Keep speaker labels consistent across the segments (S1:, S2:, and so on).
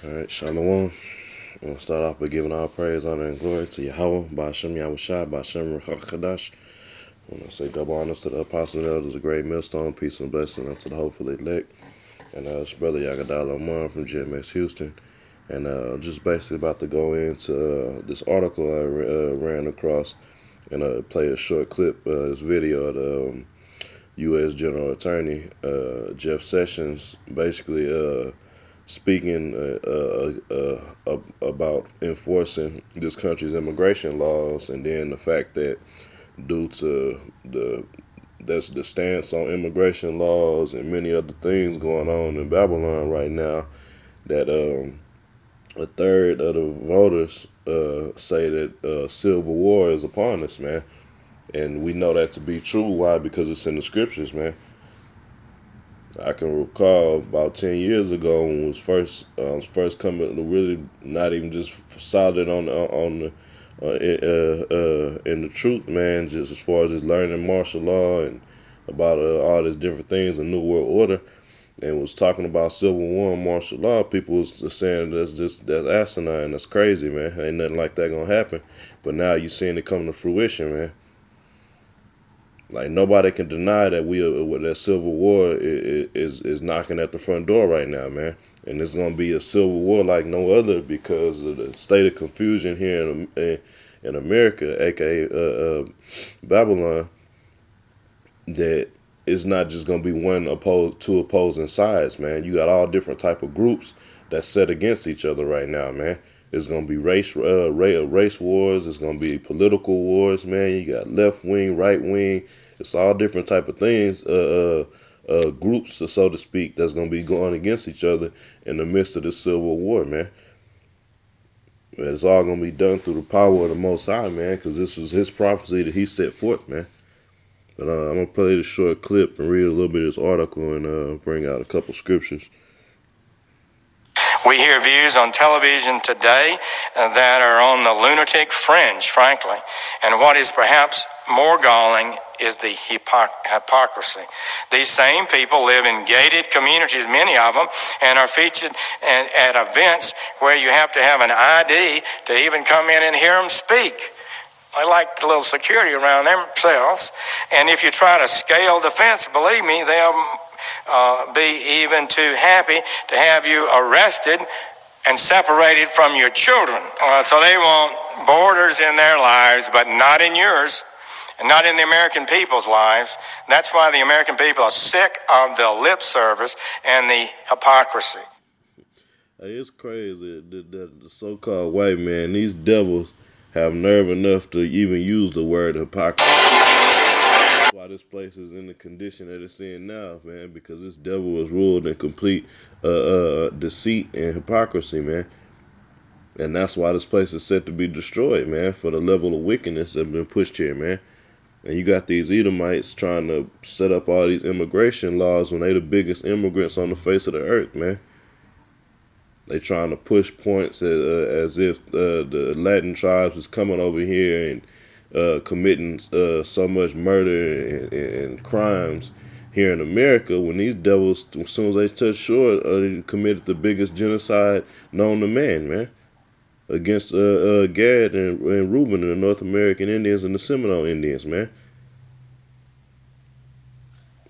S1: All right, Shalom. I'm going to start off by giving all praise, honor, and glory to Yahweh, Ba'ashem Yahushua, Ba'ashem Ruach HaKodesh. I want to say double honors to the apostles and elders, a great millstone, peace and blessing unto the hopeful elect. And it's Brother Yagadal Oman from GMX Houston. And just basically about to go into this article I ran across and play a short clip, this video of the U.S. General Attorney, Jeff Sessions, basically speaking about enforcing this country's immigration laws, and then the fact that due to the stance on immigration laws and many other things going on in Babylon right now, that a third of the voters say that civil war is upon us, man. And we know that to be true. Why? Because it's in the scriptures, man. I can recall about 10 years ago when I was first coming to really not even just solid on the in the truth, man. Just as far as just learning martial law and about all these different things, the New World Order, and was talking about civil war and martial law. People was saying that's asinine, that's crazy, man. Ain't nothing like that gonna happen. But now you seeing it come to fruition, man. Like nobody can deny that that civil war is knocking at the front door right now, man. And it's gonna be a civil war like no other because of the state of confusion here in America, aka Babylon. That it's not just gonna be two opposing sides, man. You got all different type of groups that set against each other right now, man. It's gonna be race wars. It's gonna be political wars, man. You got left wing, right wing. It's all different type of things, groups, so to speak, that's gonna be going against each other in the midst of the civil war, man. It's all gonna be done through the power of the Most High, man, because this was His prophecy that He set forth, man. But I'm gonna play this short clip and read a little bit of this article and bring out a couple scriptures.
S2: We hear views on television today that are on the lunatic fringe, frankly. And what is perhaps more galling is the hypocrisy. These same people live in gated communities, many of them, and are featured at events where you have to have an ID to even come in and hear them speak. They like a little security around themselves. And if you try to scale the fence, believe me, they'll be even too happy to have you arrested and separated from your children. So they want borders in their lives, but not in yours, and not in the American people's lives. That's why the American people are sick of the lip service and the hypocrisy.
S1: Hey, it's crazy that the so-called white man, these devils, have nerve enough to even use the word hypocrisy. That's why this place is in the condition that it's in now, man, because this devil was ruled in complete deceit and hypocrisy, man. And that's why this place is set to be destroyed, man, for the level of wickedness that's been pushed here, man. And you got these Edomites trying to set up all these immigration laws when they the biggest immigrants on the face of the earth, man. They trying to push points as if the Latin tribes is coming over here and committing so much murder and crimes here in America, when these devils, as soon as they touch shore, they committed the biggest genocide known to man, man, against Gad and Reuben and the North American Indians and the Seminole Indians, man.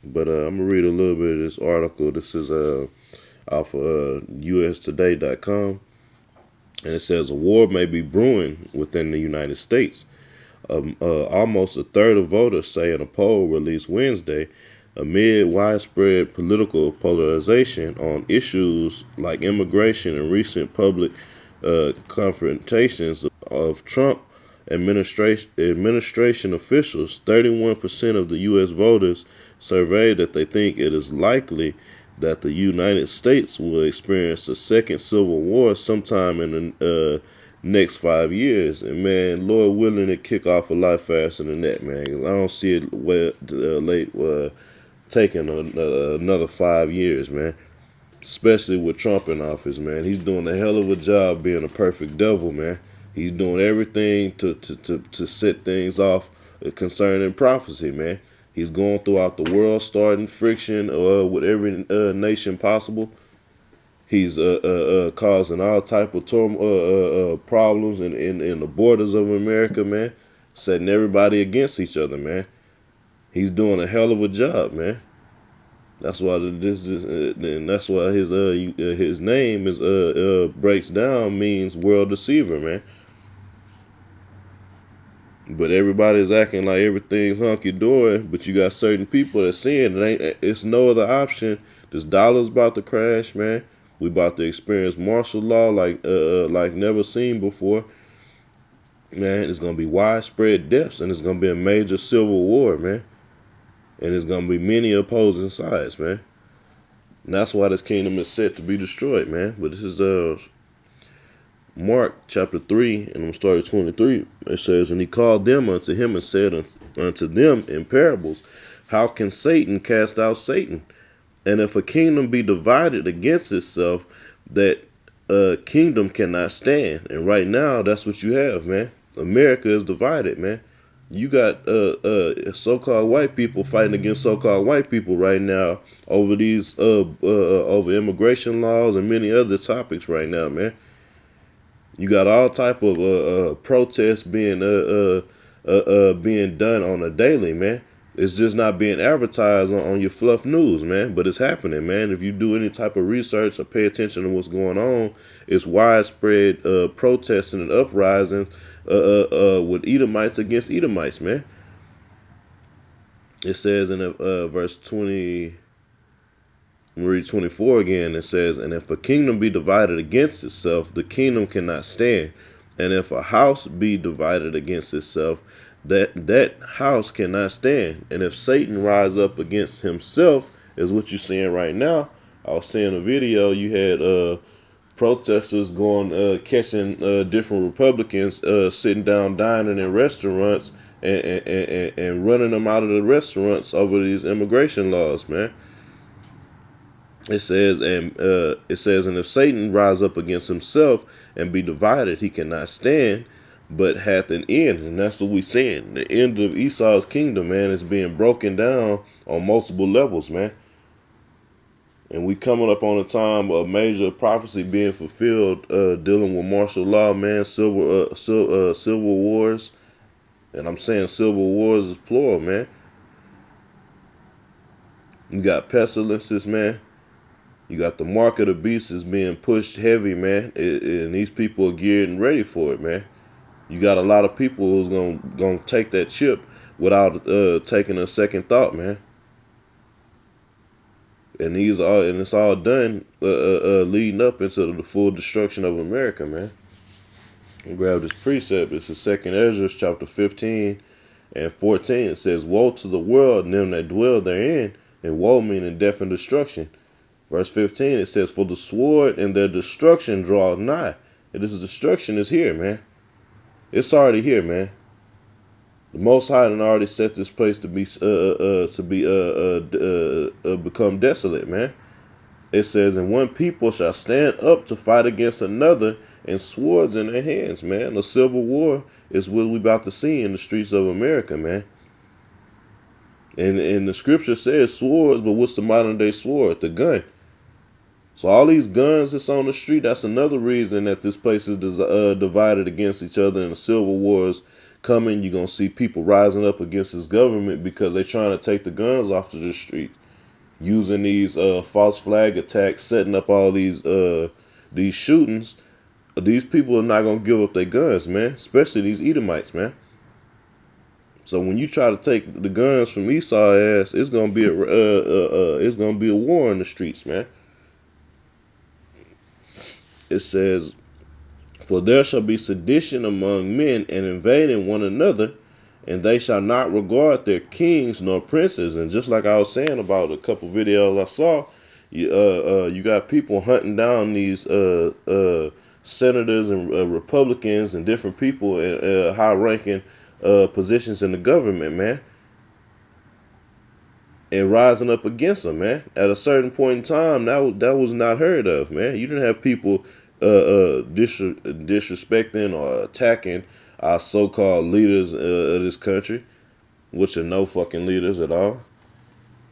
S1: But I'm going to read a little bit of this article. This is off of ustoday.com, and it says a war may be brewing within the United States. Almost a third of voters say in a poll released Wednesday, amid widespread political polarization on issues like immigration and recent public confrontations of Trump administration officials, 31% of the U.S. voters surveyed that they think it is likely that the United States will experience a second civil war sometime in the next 5 years. And man, Lord willing, it kick off a lot faster than that, man. I don't see it taking another 5 years, man. Especially with Trump in office, man. He's doing a hell of a job being a perfect devil, man. He's doing everything to set things off concerning prophecy, man. He's going throughout the world, starting friction with every nation possible. He's causing all type of problems in the borders of America, man, setting everybody against each other, man. He's doing a hell of a job, man. That's why and that's why his name is breaks down means world deceiver, man. But everybody's acting like everything's hunky dory. But you got certain people that saying it's no other option. This dollar's about to crash, man. We about to experience martial law like never seen before. Man, it's gonna be widespread deaths, and it's gonna be a major civil war, man. And it's gonna be many opposing sides, man. And that's why this kingdom is set to be destroyed, man. But this is Mark chapter 3, and I'm going to start at 23. It says, and he called them unto him and said unto them in parables, how can Satan cast out Satan? And if a kingdom be divided against itself, that kingdom cannot stand. And right now, that's what you have, man. America is divided, man. You got so-called white people fighting against so-called white people right now over these over immigration laws and many other topics right now, man. You got all type of protests being done on a daily, man. It's just not being advertised on your fluff news, man. But it's happening, man. If you do any type of research or pay attention to what's going on, it's widespread protesting and uprising with Edomites against Edomites, man. It says in verse 20. Read 24 again. It says, and if a kingdom be divided against itself, the kingdom cannot stand. And if a house be divided against itself, that house cannot stand. And if Satan rise up against himself, is what you're seeing right now. I was seeing a video. You had protesters going catching different Republicans sitting down dining in restaurants and running them out of the restaurants over these immigration laws, man. It says, and if Satan rise up against himself and be divided, he cannot stand, but hath an end. And that's what we're saying. The end of Esau's kingdom, man, is being broken down on multiple levels, man. And we coming up on a time of major prophecy being fulfilled, dealing with martial law, man, civil wars. And I'm saying civil wars is plural, man. You got pestilences, man. You got the mark of the beast is being pushed heavy, man, and these people are getting ready for it, man. You got a lot of people who's gonna take that chip without taking a second thought, man. And it's all done leading up into the full destruction of America, man. And grab this precept. It's the 2nd Ezra chapter 15 and 14. It says, woe to the world and them that dwell therein, and woe meaning death and destruction. Verse 15, it says, for the sword and their destruction draweth nigh. And this destruction is here, man. It's already here, man. The Most High had already set this place to become desolate, man. It says, and one people shall stand up to fight against another, and swords in their hands, man. A civil war is what we about to see in the streets of America, man. And the scripture says swords, but what's the modern day sword? The gun. So all these guns that's on the street, that's another reason that this place is divided against each other, and the civil wars coming. You're going to see people rising up against this government because they're trying to take the guns off of the street, using these false flag attacks, setting up all these shootings. These people are not going to give up their guns, man, especially these Edomites, man. So when you try to take the guns from Esau ass, it's going to be a war in the streets, man. It says, for there shall be sedition among men, and invading one another, and they shall not regard their kings nor princes. And just like I was saying about a couple videos I saw, you got people hunting down these senators and Republicans and different people in high-ranking positions in the government, man, and rising up against them, man. At a certain point in time, that was not heard of, man. You didn't have people disrespecting or attacking our so-called leaders of this country, which are no fucking leaders at all.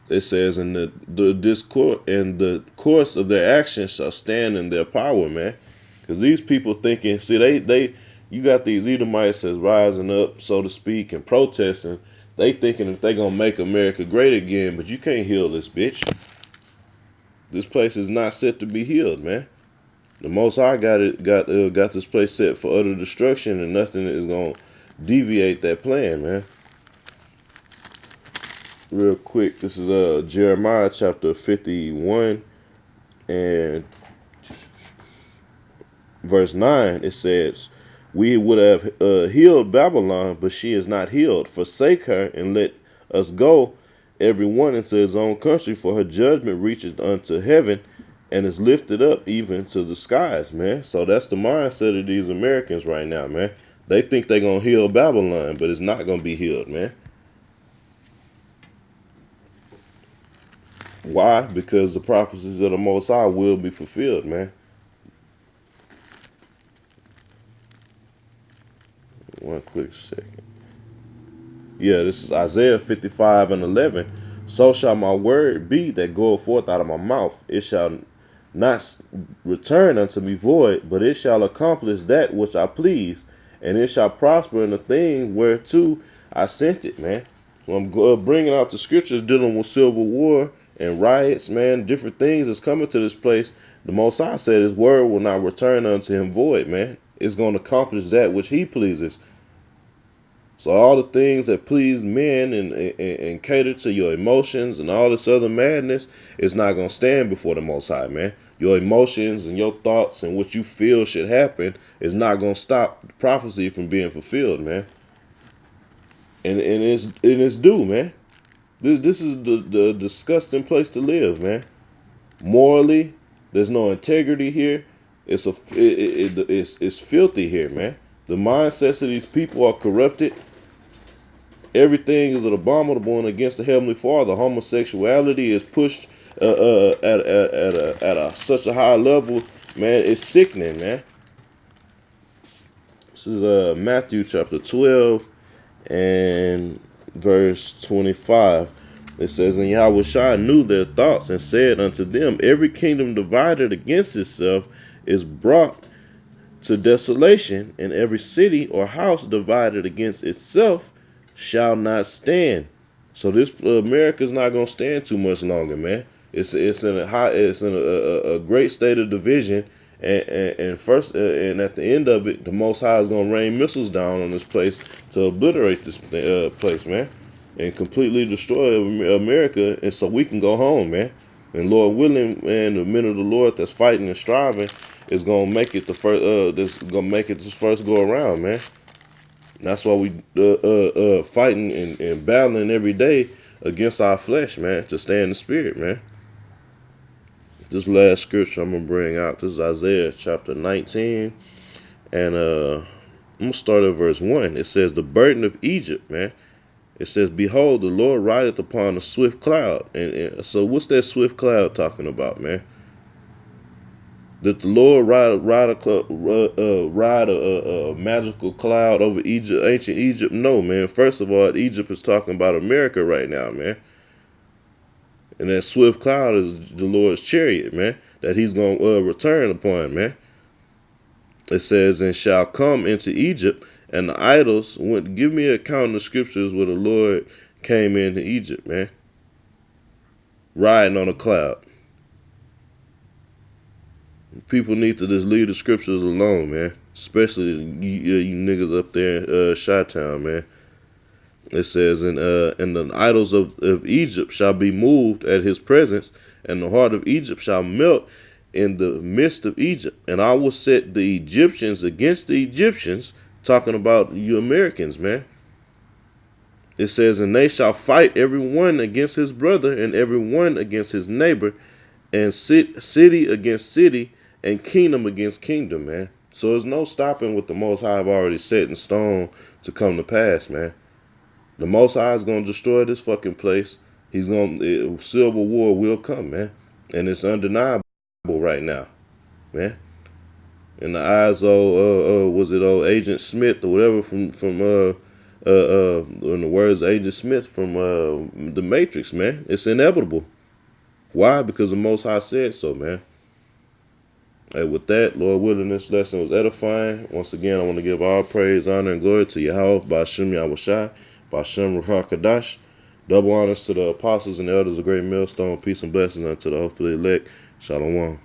S1: It says, "And the discourse and the course of their actions shall stand in their power," man. Because these people thinking, see, you got these Edomites that's rising up, so to speak, and protesting. They thinking that they gonna make America great again, but you can't heal this bitch. This place is not set to be healed, man. The Most High got this place set for utter destruction, and nothing is gonna deviate that plan, man. Real quick, this is Jeremiah chapter 51 and verse 9. It says, "We would have healed Babylon, but she is not healed. Forsake her and let us go, every one into his own country, for her judgment reaches unto heaven and is lifted up even to the skies," man. So that's the mindset of these Americans right now, man. They think they're going to heal Babylon, but it's not going to be healed, man. Why? Because the prophecies of the Most High will be fulfilled, man. One quick second. Yeah, this is Isaiah 55 and 11. "So shall my word be that goeth forth out of my mouth. It shall not return unto me void, but it shall accomplish that which I please, and it shall prosper in the thing whereto I sent it," man. So I'm bringing out the scriptures dealing with civil war and riots, man. Different things that's coming to this place. The Most High said his word will not return unto him void, man. It's going to accomplish that which he pleases. So all the things that please men and cater to your emotions and all this other madness is not going to stand before the Most High, man. Your emotions and your thoughts and what you feel should happen is not going to stop prophecy from being fulfilled, man. And it's due, man. This is the disgusting place to live, man. Morally, there's no integrity here. It's filthy here, man. The mindsets of these people are corrupted. Everything is abominable and against the Heavenly Father. Homosexuality is pushed at such a high level, man. It's sickening, man. This is Matthew chapter 12 and verse 25. It says, "And Yahushua knew their thoughts and said unto them, Every kingdom divided against itself is brought to desolation, and every city or house divided against itself shall not stand." So this America's not gonna stand too much longer, man. It's in a great state of division, and at the end of it, the Most High is gonna rain missiles down on this place to obliterate this place, man, and completely destroy America, and so we can go home, man. And Lord willing, man, the men of the Lord that's fighting and striving is gonna make it the first. This first go around, man. And that's why we fighting and battling every day against our flesh, man, to stay in the spirit, man. This last scripture I'm gonna bring out. This is Isaiah chapter 19, and I'm gonna start at verse 1. It says, "The burden of Egypt," man. It says, "Behold, the Lord rideth upon a swift cloud." And so, what's that swift cloud talking about, man? Did the Lord ride a magical cloud over Egypt, ancient Egypt? No, man. First of all, Egypt is talking about America right now, man. And that swift cloud is the Lord's chariot, man, that he's going to return upon, man. It says, "And shall come into Egypt, and the idols went." Give me an account in the scriptures where the Lord came into Egypt, man, riding on a cloud. People need to just leave the scriptures alone, man. Especially you niggas up there in Chi-Town, man. It says, and the idols of Egypt shall be moved at his presence, and the heart of Egypt shall melt in the midst of Egypt. And I will set the Egyptians against the Egyptians," talking about you Americans, man. It says, "And they shall fight every one against his brother, and every one against his neighbor, and city against city, and kingdom against kingdom," man. So there's no stopping what the Most High have already set in stone to come to pass, man. The Most High is going to destroy this fucking place. Civil war will come, man. And it's undeniable right now, man. In the eyes of, was it old Agent Smith or whatever from in the words of Agent Smith from The Matrix, man. It's inevitable. Why? Because the Most High said so, man. Hey, with that, Lord willing, this lesson was edifying. Once again, I want to give all praise, honor, and glory to Yahweh, Ba'ashem Yahushai, Ba'ashem Ruach Kadash. Double honors to the apostles and the elders of Great Millstone. Peace and blessings unto the hopefully elect. Shalom.